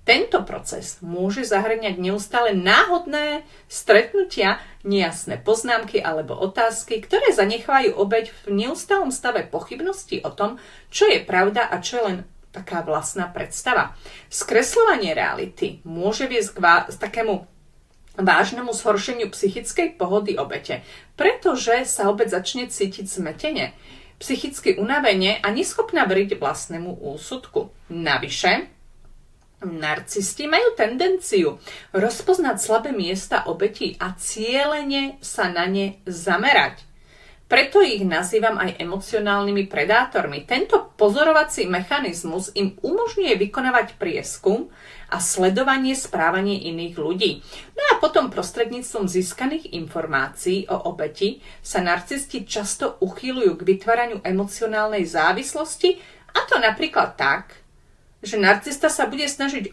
Tento proces môže zahŕňať neustále náhodné stretnutia, nejasné poznámky alebo otázky, ktoré zanechávajú obeť v neustálom stave pochybnosti o tom, čo je pravda a čo je len taká vlastná predstava. Skresľovanie reality môže viesť k takému vážnemu zhoršeniu psychickej pohody obete, pretože sa obeť začne cítiť zmetene, psychicky unavene a neschopná veriť vlastnému úsudku. Navyše, narcisti majú tendenciu rozpoznať slabé miesta obetí a cielene sa na ne zamerať. Preto ich nazývam aj emocionálnymi predátormi. Tento pozorovací mechanizmus im umožňuje vykonávať prieskum a sledovanie správania iných ľudí. No a potom prostredníctvom získaných informácií o obeti sa narcisti často uchýľujú k vytváraniu emocionálnej závislosti, a to napríklad tak, že narcista sa bude snažiť